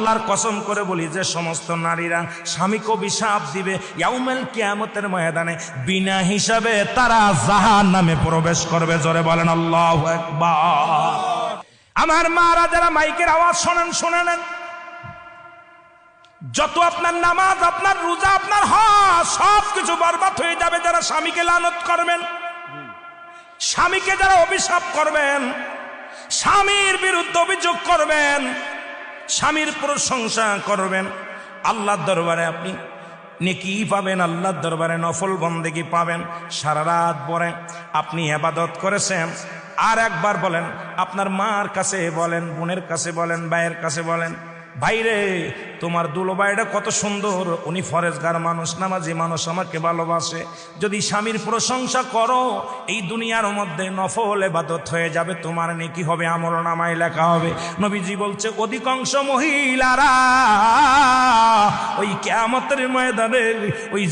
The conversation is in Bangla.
আল্লাহর কসম করে বলি, যে সমস্ত নারীরা স্বামীকে অভিশাপ দিবে ইয়াউমুল কিয়ামতের ময়দানে বিনা হিসাবে তারা জাহান্নামে প্রবেশ করবে। জোরে বলেন আল্লাহু আকবার। আমার মারা যারা মাইকের আওয়াজ শোনেন, শুনে নেন, যত আপনার নামাজ, আপনার রোজা, আপনার হজ সব কিছু বরবাদ হয়ে যাবে যারা স্বামীকে লানত করবেন, স্বামীকে যারা অভিশাপ করবেন, স্বামীর বিরুদ্ধে অভিযোগ করবেন, স্বামীর প্রশংসা করবেন। আল্লাহর দরবারে আপনি নেকি পাবেন, আল্লাহর দরবারে নফল বন্দেগী পাবেন। সারা রাত পরে আপনি ইবাদত করেছেন, আর একবার বলেন, আপনার মার কাছে বলেন, বোনের কাছে বলেন, ভাইয়ের কাছে বলেন, ভাইরে তোমার দুলোবাইটা কত সুন্দর, উনি ফরেজগার মানুষ, নামাজি মানুষ, আমাকে ভালোবাসে। যদি স্বামীর প্রশংসা করো, এই দুনিয়ার মধ্যে নফল ইবাদত হয়ে যাবে, তোমার নেকি হবে, আমলনামায় লেখা হবে। নবীজি বলছে অধিকাংশ মহিলারা ওই কিয়ামতের ময়দানে ওই